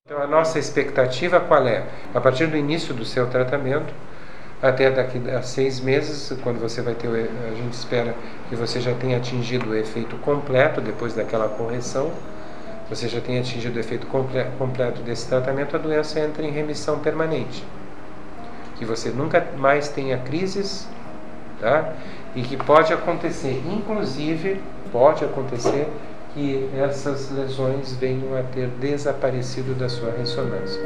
Então a nossa expectativa qual é? A partir do início do seu tratamento, até daqui a 6 meses, quando você vai ter, a gente espera que você já tenha atingido o efeito completo depois daquela correção, você já tenha atingido o efeito completo desse tratamento, a doença entra em remissão permanente. Que você nunca mais tenha crises, tá? E que pode acontecer, inclusive, pode acontecer que essas lesões venham a ter desaparecido da sua ressonância.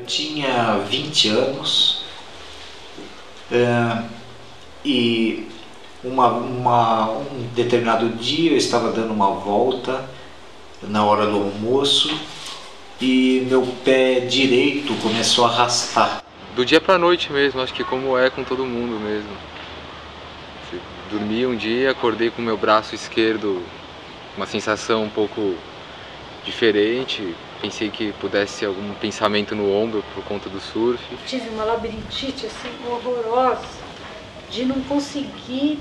Tinha 20 anos e um determinado dia eu estava dando uma volta na hora do almoço e meu pé direito começou a arrastar. Do dia pra noite mesmo, acho que como é com todo mundo mesmo. Dormi um dia, acordei com o meu braço esquerdo, uma sensação um pouco diferente. Pensei que pudesse ser algum pensamento no ombro por conta do surf. Tive uma labirintite assim, horrorosa, de não conseguir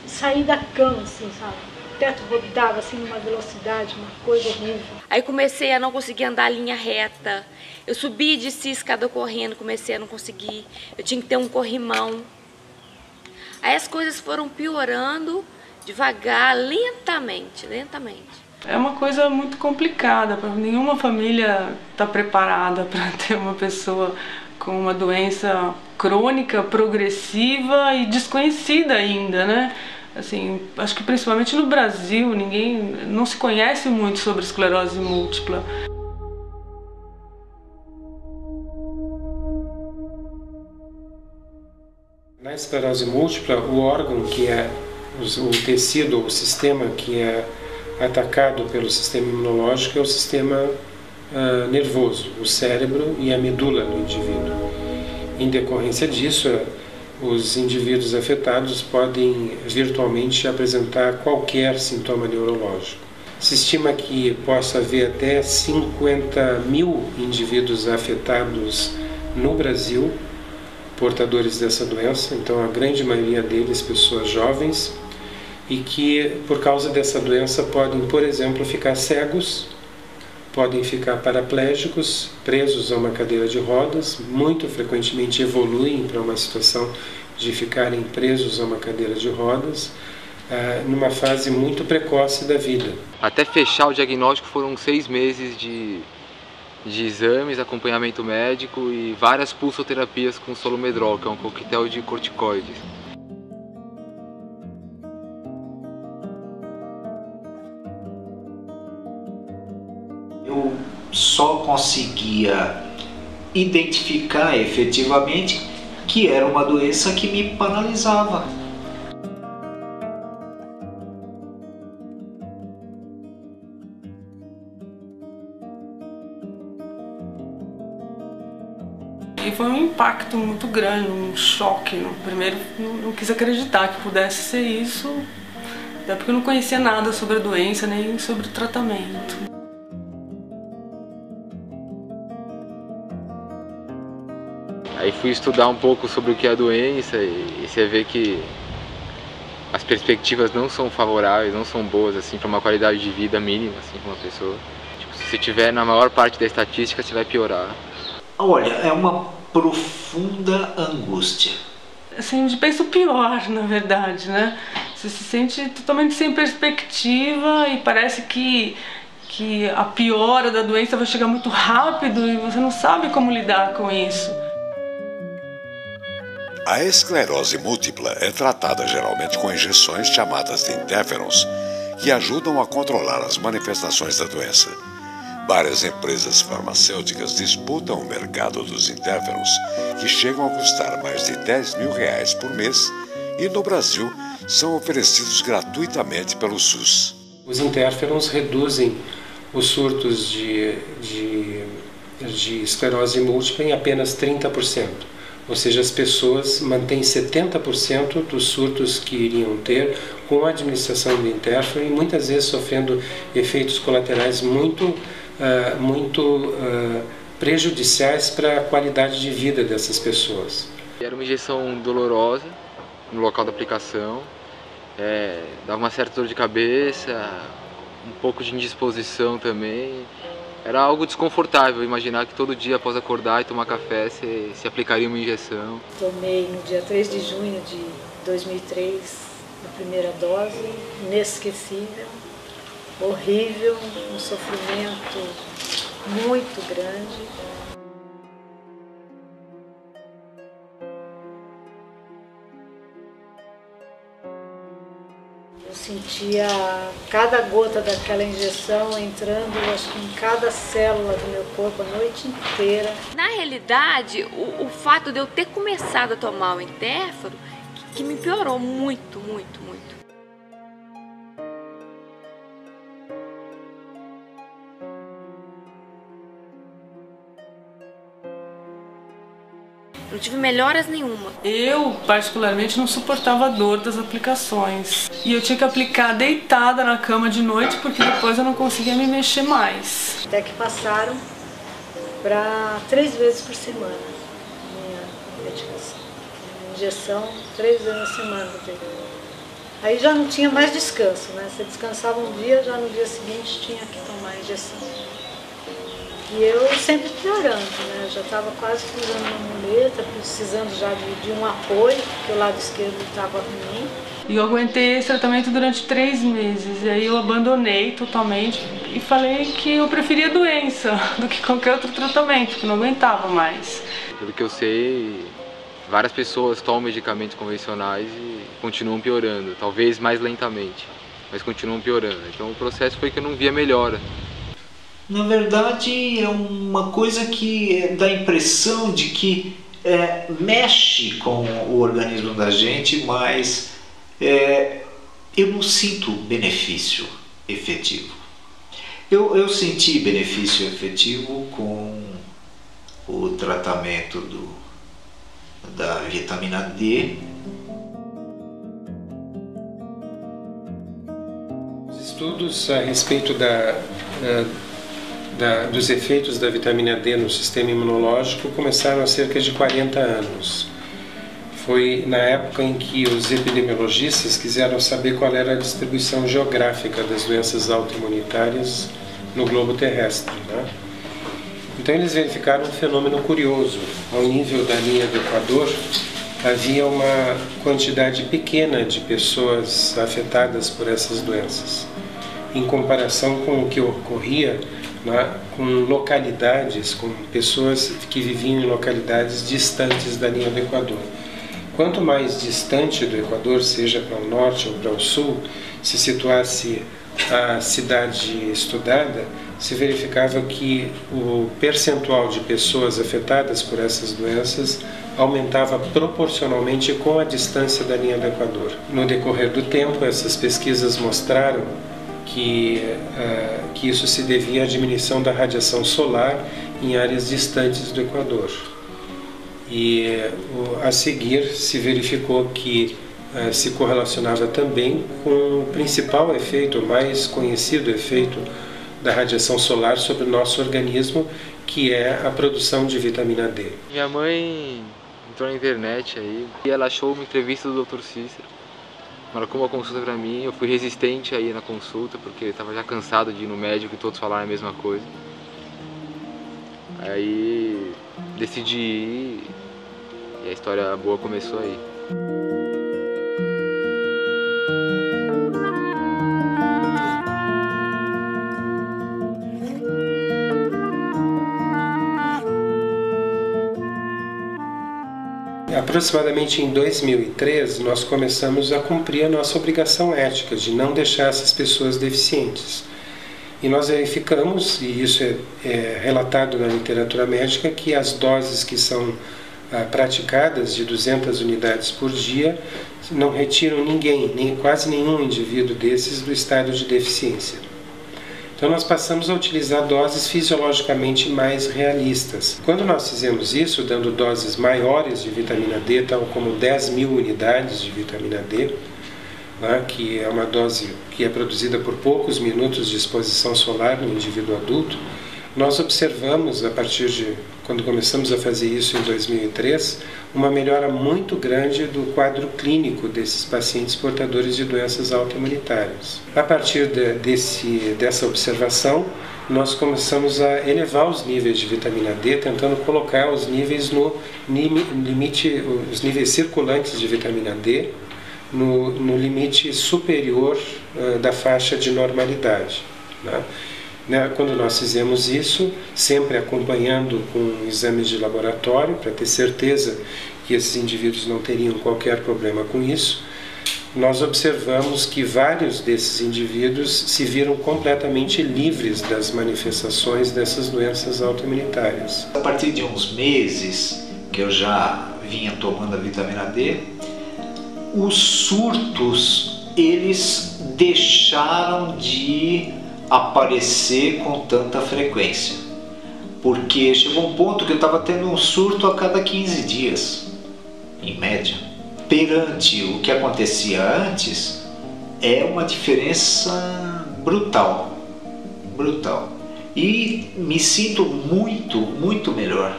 sair da cama, assim, sabe? O teto rodava assim numa velocidade, uma coisa horrível. Aí comecei a não conseguir andar a linha reta. Eu subi e desci a escada correndo, comecei a não conseguir. Eu tinha que ter um corrimão. Aí as coisas foram piorando devagar, lentamente. É uma coisa muito complicada, nenhuma família está preparada para ter uma pessoa com uma doença crônica, progressiva e desconhecida ainda, né? Assim, acho que principalmente no Brasil, ninguém não se conhece muito sobre esclerose múltipla. Na esclerose múltipla, o órgão que é o tecido, o sistema que é atacado pelo sistema imunológico é o sistema nervoso, o cérebro e a medula do indivíduo. Em decorrência disso, os indivíduos afetados podem virtualmente apresentar qualquer sintoma neurológico. Se estima que possa haver até 50 mil indivíduos afetados no Brasil, portadores dessa doença, então a grande maioria deles pessoas jovens, e que por causa dessa doença podem, por exemplo, ficar cegos, podem ficar paraplégicos, presos a uma cadeira de rodas, muito frequentemente evoluem para uma situação de ficarem presos a uma cadeira de rodas, numa fase muito precoce da vida. Até fechar o diagnóstico foram 6 meses de exames, acompanhamento médico e várias pulsoterapias com solomedrol, que é um coquetel de corticoides. Eu só conseguia identificar efetivamente que era uma doença que me paralisava. E foi um impacto muito grande, um choque. Primeiro, não quis acreditar que pudesse ser isso, até porque eu não conhecia nada sobre a doença, nem sobre o tratamento. Aí fui estudar um pouco sobre o que é a doença e você vê que as perspectivas não são favoráveis, não são boas assim para uma qualidade de vida mínima assim para uma pessoa. Tipo, se você tiver na maior parte da estatística, você vai piorar. Olha, é uma profunda angústia. Assim, a gente pensa o pior, na verdade, né? Você se sente totalmente sem perspectiva e parece que a piora da doença vai chegar muito rápido e você não sabe como lidar com isso. A esclerose múltipla é tratada geralmente com injeções chamadas de interferons, que ajudam a controlar as manifestações da doença. Várias empresas farmacêuticas disputam o mercado dos interferons, que chegam a custar mais de R$10.000 por mês e no Brasil são oferecidos gratuitamente pelo SUS. Os interferons reduzem os surtos de esclerose múltipla em apenas 30%. Ou seja, as pessoas mantêm 70% dos surtos que iriam ter com a administração do interferon e muitas vezes sofrendo efeitos colaterais muito prejudiciais para a qualidade de vida dessas pessoas. Era uma injeção dolorosa no local da aplicação, dava uma certa dor de cabeça, um pouco de indisposição também. Era algo desconfortável imaginar que todo dia após acordar e tomar café se aplicaria uma injeção. Tomei no dia 3 de junho de 2003 a primeira dose, inesquecível, horrível, um sofrimento muito grande. Eu sentia cada gota daquela injeção entrando, acho que em cada célula do meu corpo a noite inteira. Na realidade, o fato de eu ter começado a tomar o interferon que me piorou muito, muito, muito. Não tive melhoras nenhuma. Eu, particularmente, não suportava a dor das aplicações. E eu tinha que aplicar deitada na cama de noite, porque depois eu não conseguia me mexer mais. Até que passaram para 3 vezes por semana minha medicação. Injeção 3 vezes na semana. Aí já não tinha mais descanso, né? Você descansava um dia, já no dia seguinte tinha que tomar a injeção. E eu sempre piorando, né? Eu já estava quase usando uma muleta, precisando já de um apoio, porque o lado esquerdo estava ruim. E eu aguentei esse tratamento durante 3 meses, e aí eu abandonei totalmente e falei que eu preferia a doença do que qualquer outro tratamento, que eu não aguentava mais. Pelo que eu sei, várias pessoas tomam medicamentos convencionais e continuam piorando, talvez mais lentamente, mas continuam piorando. Então o processo foi que eu não via melhora. Na verdade, é uma coisa que dá a impressão de que mexe com o organismo da gente, mas eu não sinto benefício efetivo. Eu senti benefício efetivo com o tratamento da vitamina D. Os estudos a respeito dos efeitos da vitamina D no sistema imunológico começaram há cerca de 40 anos. Foi na época em que os epidemiologistas quiseram saber qual era a distribuição geográfica das doenças autoimunitárias no globo terrestre, né? Então eles verificaram um fenômeno curioso. Ao nível da linha do Equador, havia uma quantidade pequena de pessoas afetadas por essas doenças, em comparação com o que ocorria com localidades, com pessoas que viviam em localidades distantes da linha do Equador. Quanto mais distante do Equador, seja para o norte ou para o sul, se situasse a cidade estudada, se verificava que o percentual de pessoas afetadas por essas doenças aumentava proporcionalmente com a distância da linha do Equador. No decorrer do tempo, essas pesquisas mostraram que isso se devia à diminuição da radiação solar em áreas distantes do Equador. E a seguir se verificou que se correlacionava também com o principal efeito, o mais conhecido efeito da radiação solar sobre o nosso organismo, que é a produção de vitamina D. Minha mãe entrou na internet aí e ela achou uma entrevista do Dr. Cícero. Marcou uma consulta pra mim, eu fui resistente aí na consulta, porque eu estava já cansado de ir no médico e todos falaram a mesma coisa. Aí decidi ir e a história boa começou aí. Aproximadamente em 2003, nós começamos a cumprir a nossa obrigação ética de não deixar essas pessoas deficientes. E nós verificamos, e isso é relatado na literatura médica, que as doses que são praticadas de 200 unidades por dia não retiram ninguém, quase nenhum indivíduo desses do estado de deficiência. Então nós passamos a utilizar doses fisiologicamente mais realistas. Quando nós fizemos isso, dando doses maiores de vitamina D, tal como 10.000 unidades de vitamina D, que é uma dose que é produzida por poucos minutos de exposição solar no indivíduo adulto, nós observamos, a partir de quando começamos a fazer isso em 2003, uma melhora muito grande do quadro clínico desses pacientes portadores de doenças autoimunitárias. A partir dessa observação, nós começamos a elevar os níveis de vitamina D, tentando colocar os níveis no limite, os níveis circulantes de vitamina D, no limite superior da faixa de normalidade. Quando nós fizemos isso, sempre acompanhando com exames de laboratório, para ter certeza que esses indivíduos não teriam qualquer problema com isso, nós observamos que vários desses indivíduos se viram completamente livres das manifestações dessas doenças autoimunitárias. A partir de uns meses que eu já vinha tomando a vitamina D, os surtos, eles deixaram de aparecer com tanta frequência, porque chegou um ponto que eu estava tendo um surto a cada 15 dias, em média. Perante o que acontecia antes, é uma diferença brutal, brutal. E me sinto muito melhor,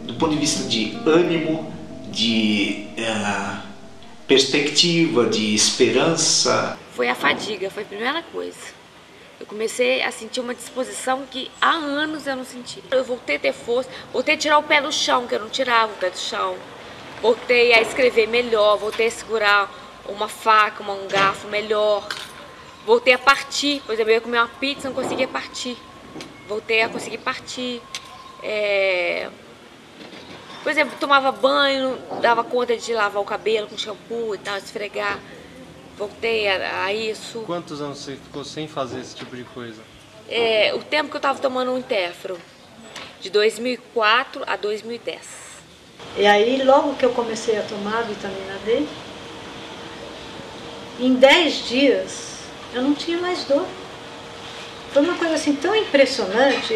do ponto de vista de ânimo, de perspectiva, de esperança. Foi a fadiga, foi a primeira coisa. Eu comecei a sentir uma disposição que há anos eu não sentia. Eu voltei a ter força, voltei a tirar o pé do chão, que eu não tirava o pé do chão. Voltei a escrever melhor, voltei a segurar uma faca, um garfo melhor. Voltei a partir, por exemplo, eu ia comer uma pizza, não conseguia partir. Voltei a conseguir partir. Por exemplo, tomava banho, dava conta de lavar o cabelo com shampoo e tal, esfregar. Voltei a isso. Quantos anos você ficou sem fazer esse tipo de coisa? O tempo que eu estava tomando um Interferon, de 2004 a 2010. E aí, logo que eu comecei a tomar a vitamina D, em 10 dias eu não tinha mais dor. Foi uma coisa assim tão impressionante,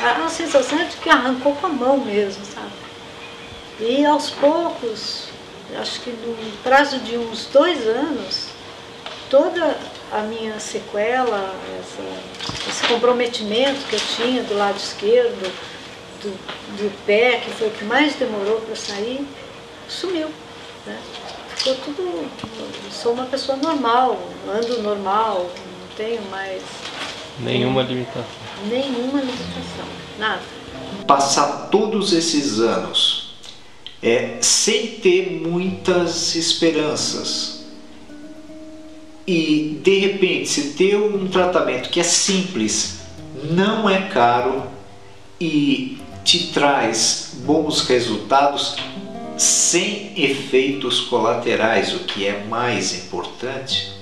a sensação de que arrancou com a mão mesmo, sabe? E aos poucos, acho que no prazo de uns 2 anos, toda a minha sequela, esse comprometimento que eu tinha do lado esquerdo, do pé, que foi o que mais demorou para sair, sumiu, né? Ficou tudo, eu sou uma pessoa normal, ando normal, não tenho mais... Nenhuma limitação. Nenhuma limitação, nada. Passar todos esses anos sem ter muitas esperanças e de repente se ter um tratamento que é simples, não é caro e te traz bons resultados sem efeitos colaterais, o que é mais importante,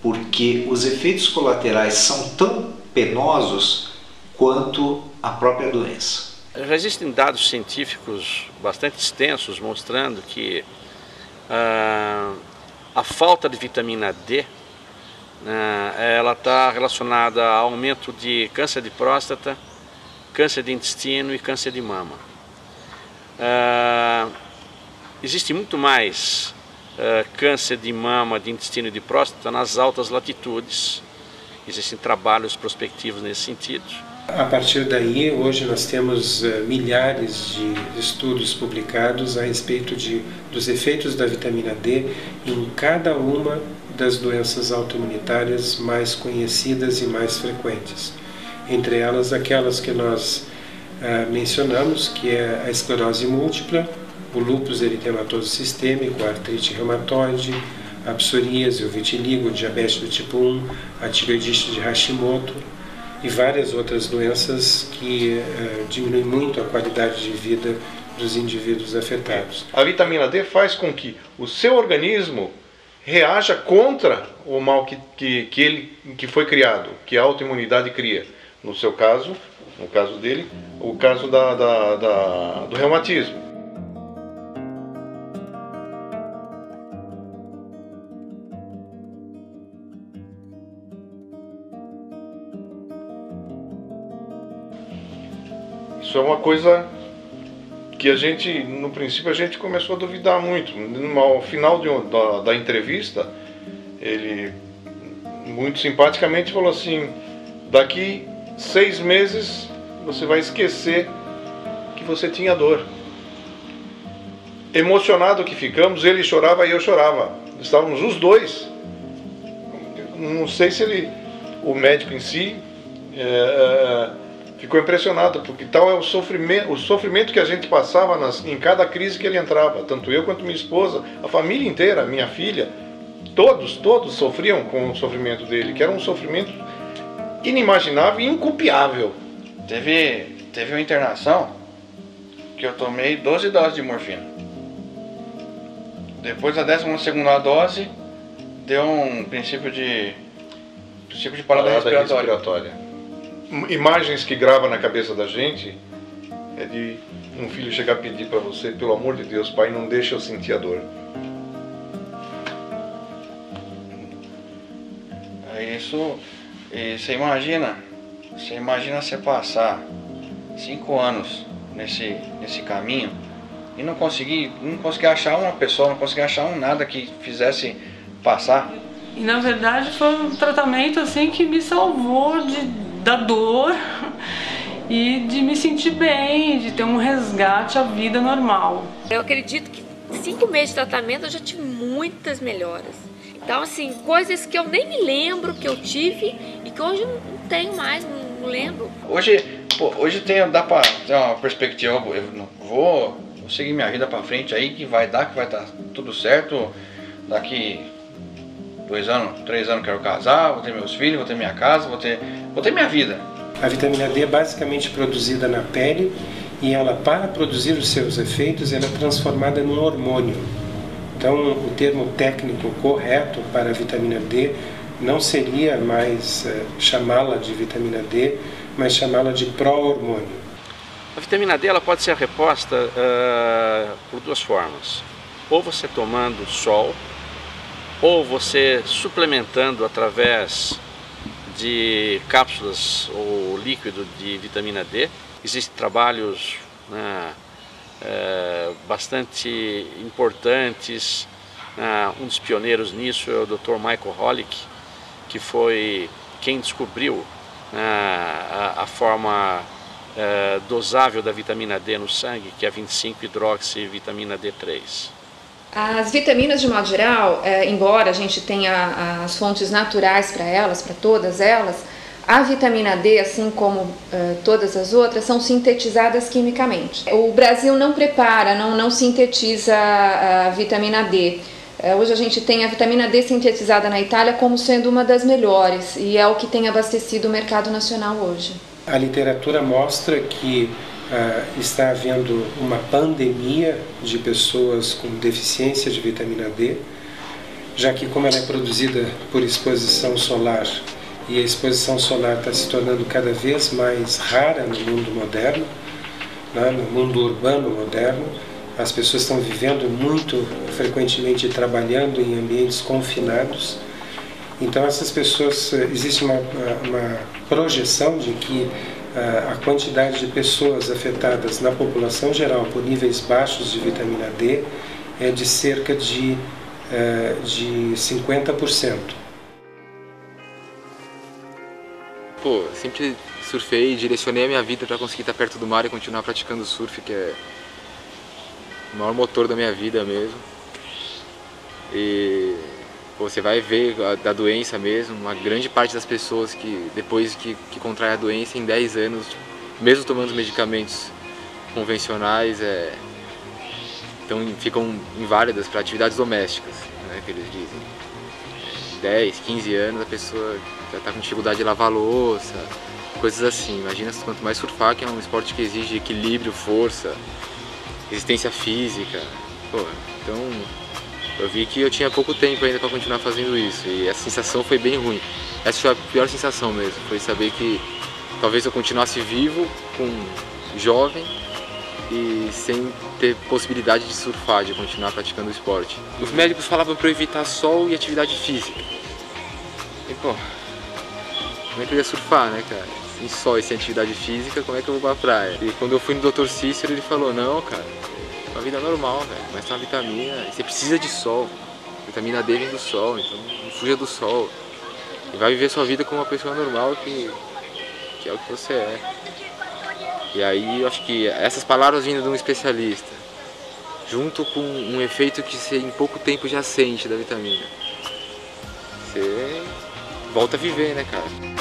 porque os efeitos colaterais são tão penosos quanto a própria doença. Já existem dados científicos bastante extensos mostrando que a falta de vitamina D ela está relacionada ao aumento de câncer de próstata, câncer de intestino e câncer de mama. Existe muito mais câncer de mama, de intestino e de próstata nas altas latitudes. Existem trabalhos prospectivos nesse sentido. A partir daí, hoje nós temos milhares de estudos publicados a respeito dos efeitos da vitamina D em cada uma das doenças autoimunitárias mais conhecidas e mais frequentes. Entre elas, aquelas que nós mencionamos, que é a esclerose múltipla, o lúpus eritematoso sistêmico, a artrite reumatoide, a psoríase, o vitiligo, o diabetes do tipo 1, a tireoidite de Hashimoto e várias outras doenças que diminuem muito a qualidade de vida dos indivíduos afetados. A vitamina D faz com que o seu organismo reaja contra o mal que foi criado, que a autoimunidade cria. No seu caso, no caso dele, o caso do reumatismo. Isso é uma coisa que a gente, no princípio, a gente começou a duvidar muito. Ao final da entrevista, ele muito simpaticamente falou assim: daqui 6 meses você vai esquecer que você tinha dor. Emocionado que ficamos, ele chorava e eu chorava. Estávamos os dois. Não sei se o médico em si ficou impressionado, porque tal é o sofrimento que a gente passava em cada crise que ele entrava, tanto eu quanto minha esposa, a família inteira, minha filha, todos sofriam com o sofrimento dele, que era um sofrimento inimaginável e incopiável. Teve uma internação que eu tomei 12 doses de morfina. Depois da 12ª dose, deu um princípio de parada respiratória. Imagens que grava na cabeça da gente é de um filho chegar a pedir para você: pelo amor de Deus, pai, não deixa eu sentir a dor. Isso, você imagina você passar 5 anos nesse caminho e não conseguir achar uma pessoa, não conseguir achar nada que fizesse passar. E na verdade foi um tratamento assim que me salvou da dor e de me sentir bem, de ter um resgate à vida normal. Eu acredito que 5 meses de tratamento eu já tive muitas melhoras. Então, assim, coisas que eu nem me lembro que eu tive e que hoje não tenho mais, não lembro. Hoje dá pra ter uma perspectiva, eu vou seguir minha vida pra frente aí, que vai dar tudo certo. Daqui 2 anos, 3 anos quero casar, vou ter meus filhos, vou ter minha casa, vou ter minha vida. A vitamina D é basicamente produzida na pele e ela, para produzir os seus efeitos, ela é transformada num hormônio. Então, o termo técnico correto para a vitamina D não seria mais chamá-la de vitamina D, mas chamá-la de pró-hormônio. A vitamina D ela pode ser reposta por 2 formas. Ou você tomando sol, ou você suplementando através de cápsulas ou líquido de vitamina D. Existem trabalhos bastante importantes. Um dos pioneiros nisso é o Dr. Michael Holick, que foi quem descobriu a forma dosável da vitamina D no sangue, que é 25-hidroxivitamina D3. As vitaminas, de modo geral, embora a gente tenha as fontes naturais para elas, para todas elas, a vitamina D, assim como todas as outras, são sintetizadas quimicamente. O Brasil não prepara, não sintetiza a vitamina D. Hoje a gente tem a vitamina D sintetizada na Itália como sendo uma das melhores e é o que tem abastecido o mercado nacional hoje. A literatura mostra que está havendo uma pandemia de pessoas com deficiência de vitamina D, já que, como ela é produzida por exposição solar, e a exposição solar está se tornando cada vez mais rara no mundo moderno, no mundo urbano moderno, as pessoas estão vivendo muito frequentemente e trabalhando em ambientes confinados. Então essas pessoas, existe uma projeção de que a quantidade de pessoas afetadas na população geral por níveis baixos de vitamina D é de cerca de 50%. Pô, sempre surfei e direcionei a minha vida para conseguir estar perto do mar e continuar praticando surf, que é o maior motor da minha vida mesmo. E pô, você vai ver da doença mesmo, uma grande parte das pessoas que depois que contrai a doença em 10 anos, mesmo tomando os medicamentos convencionais, então ficam inválidas para atividades domésticas, né, que eles dizem. 10, 15 anos a pessoa já está com dificuldade de lavar louça, coisas assim. Imagina quanto mais surfar, que é um esporte que exige equilíbrio, força, resistência física. Pô, então eu vi que eu tinha pouco tempo ainda para continuar fazendo isso, e essa sensação foi bem ruim. Essa foi a pior sensação mesmo, foi saber que talvez eu continuasse vivo, jovem, e sem ter possibilidade de surfar, de continuar praticando o esporte. Os médicos falavam para eu evitar sol e atividade física. E pô, como é que eu ia surfar, né, cara? Sem sol e sem atividade física, como é que eu vou pra praia? E quando eu fui no Dr. Cícero, ele falou, não, cara, é uma vida normal, velho, mas tem uma vitamina, você precisa de sol. A vitamina D vem do sol, então não fuja do sol. E vai viver sua vida como uma pessoa normal que é o que você é. E aí eu acho que essas palavras vindo de um especialista, junto com um efeito que você em pouco tempo já sente da vitamina, você volta a viver, né, cara?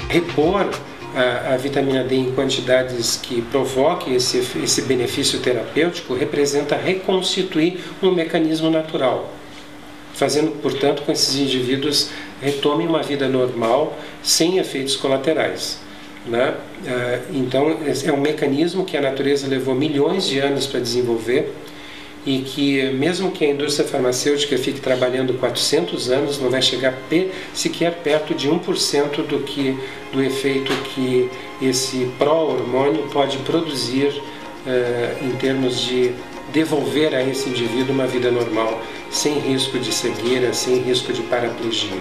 Repor a vitamina D em quantidades que provoquem esse benefício terapêutico representa reconstituir um mecanismo natural, fazendo, portanto, com que esses indivíduos retomem uma vida normal, sem efeitos colaterais, né? Então, é um mecanismo que a natureza levou milhões de anos para desenvolver, e que mesmo que a indústria farmacêutica fique trabalhando 400 anos, não vai chegar sequer perto de 1% do efeito que esse pró-hormônio pode produzir em termos de devolver a esse indivíduo uma vida normal, sem risco de cegueira, sem risco de paraplegia.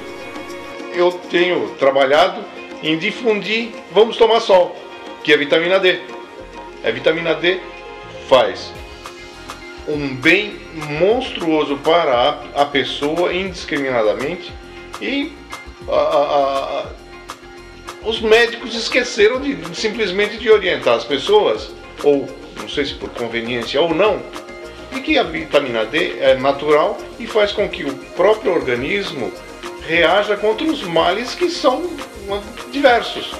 Eu tenho trabalhado em difundir, vamos tomar sol, que é a vitamina D. A vitamina D faz um bem monstruoso para a pessoa indiscriminadamente, e os médicos esqueceram simplesmente de orientar as pessoas, ou não sei se por conveniência ou não, de que a vitamina D é natural e faz com que o próprio organismo reaja contra os males que são diversos.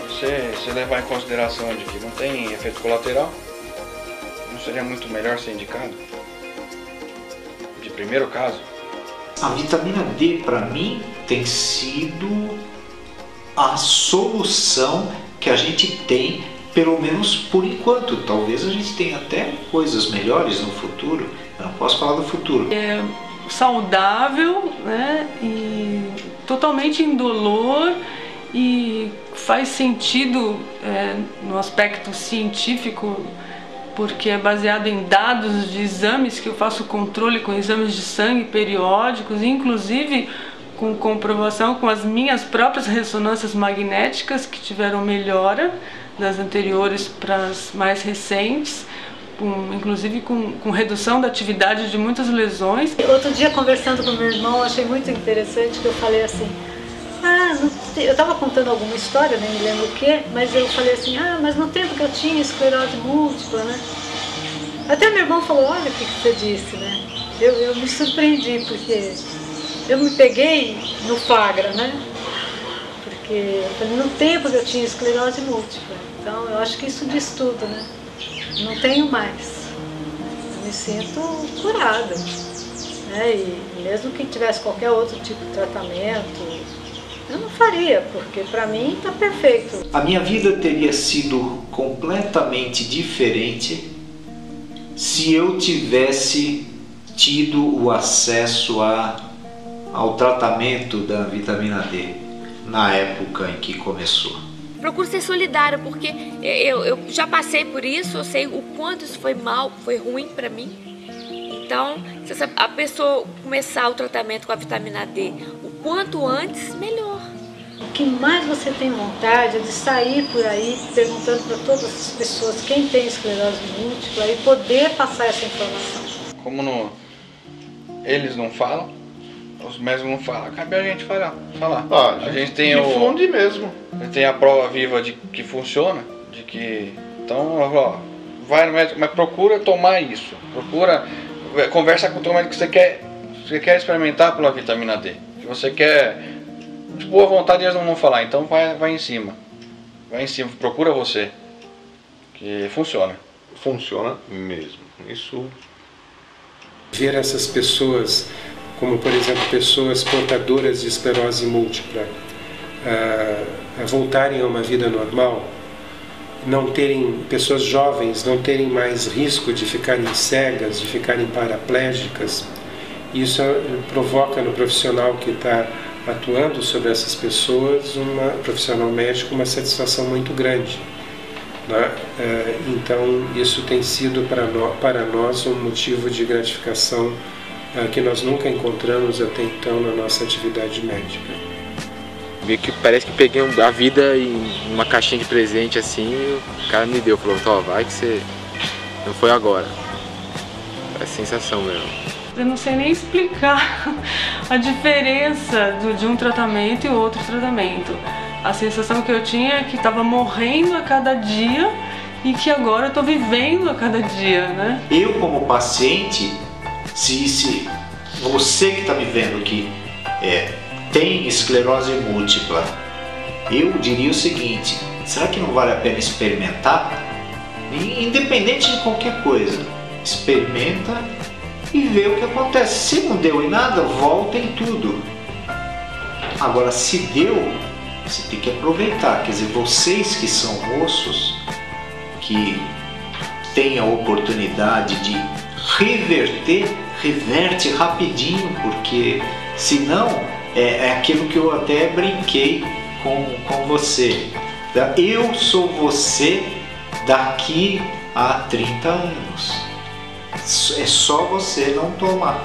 Você levar em consideração de que não tem efeito colateral, não seria muito melhor ser indicado? De primeiro caso? A vitamina D, para mim, tem sido a solução que a gente tem, pelo menos por enquanto. Talvez a gente tenha até coisas melhores no futuro. Eu não posso falar do futuro. É saudável, né? E totalmente indolor, e faz sentido no aspecto científico, porque é baseado em dados de exames que eu faço controle com exames de sangue periódicos, inclusive com comprovação com as minhas próprias ressonâncias magnéticas, que tiveram melhora das anteriores para as mais recentes, inclusive com redução da atividade de muitas lesões. Outro dia, conversando com meu irmão, achei muito interessante que eu falei assim, eu estava contando alguma história, nem me lembro o que, mas eu falei assim, mas no tempo que eu tinha esclerose múltipla, né? Até meu irmão falou, olha o que você disse, né? Eu me surpreendi, porque eu me peguei no flagra, né? Porque eu falei, no tempo que eu tinha esclerose múltipla. Então eu acho que isso diz tudo, né? Não tenho mais. Eu me sinto curada, né? E mesmo que tivesse qualquer outro tipo de tratamento, eu não faria, porque para mim está perfeito. A minha vida teria sido completamente diferente se eu tivesse tido o acesso ao tratamento da vitamina D na época em que começou. Procuro ser solidária, porque eu já passei por isso, eu sei o quanto isso foi mal, foi ruim para mim. Então, se a pessoa começar o tratamento com a vitamina D o quanto antes, melhor. O que mais você tem vontade é de sair por aí perguntando para todas as pessoas quem tem esclerose múltipla e poder passar essa informação. Como eles não falam, os médicos não falam, cabe a gente falar. A gente tem difunde mesmo. Tem a prova viva de que funciona, de que então vai no médico, mas procura tomar isso, conversa com o teu médico que você quer experimentar pela vitamina D. Se você quer de boa vontade, eles não vão falar, então vai em cima, procura você. que funciona. Funciona mesmo. Isso. Ver essas pessoas, como por exemplo pessoas portadoras de esclerose múltipla, voltarem a uma vida normal, não terem, pessoas jovens não terem mais risco de ficarem cegas, de ficarem paraplégicas, isso provoca no profissional que está atuando sobre essas pessoas, profissional médico, uma satisfação muito grande, né? Então isso tem sido para nós um motivo de gratificação que nós nunca encontramos até então na nossa atividade médica. Meio que parece que peguei a vida em uma caixinha de presente assim, e o cara me deu, falou, ó, vai que você não foi agora. É a sensação mesmo. Eu não sei nem explicar a diferença de um tratamento e outro tratamento. A sensação que eu tinha é que estava morrendo a cada dia e que agora eu estou vivendo a cada dia, né? Eu como paciente, se você que está me vendo aqui tem esclerose múltipla, eu diria o seguinte: será que não vale a pena experimentar? Independente de qualquer coisa, experimenta e vê o que acontece. Se não deu em nada, volta em tudo. Agora, se deu, você tem que aproveitar. Quer dizer, vocês que são moços, que têm a oportunidade de reverter, reverte rapidinho, porque senão é aquilo que eu até brinquei com você. Eu sou você daqui a 30 anos. É só você não tomar.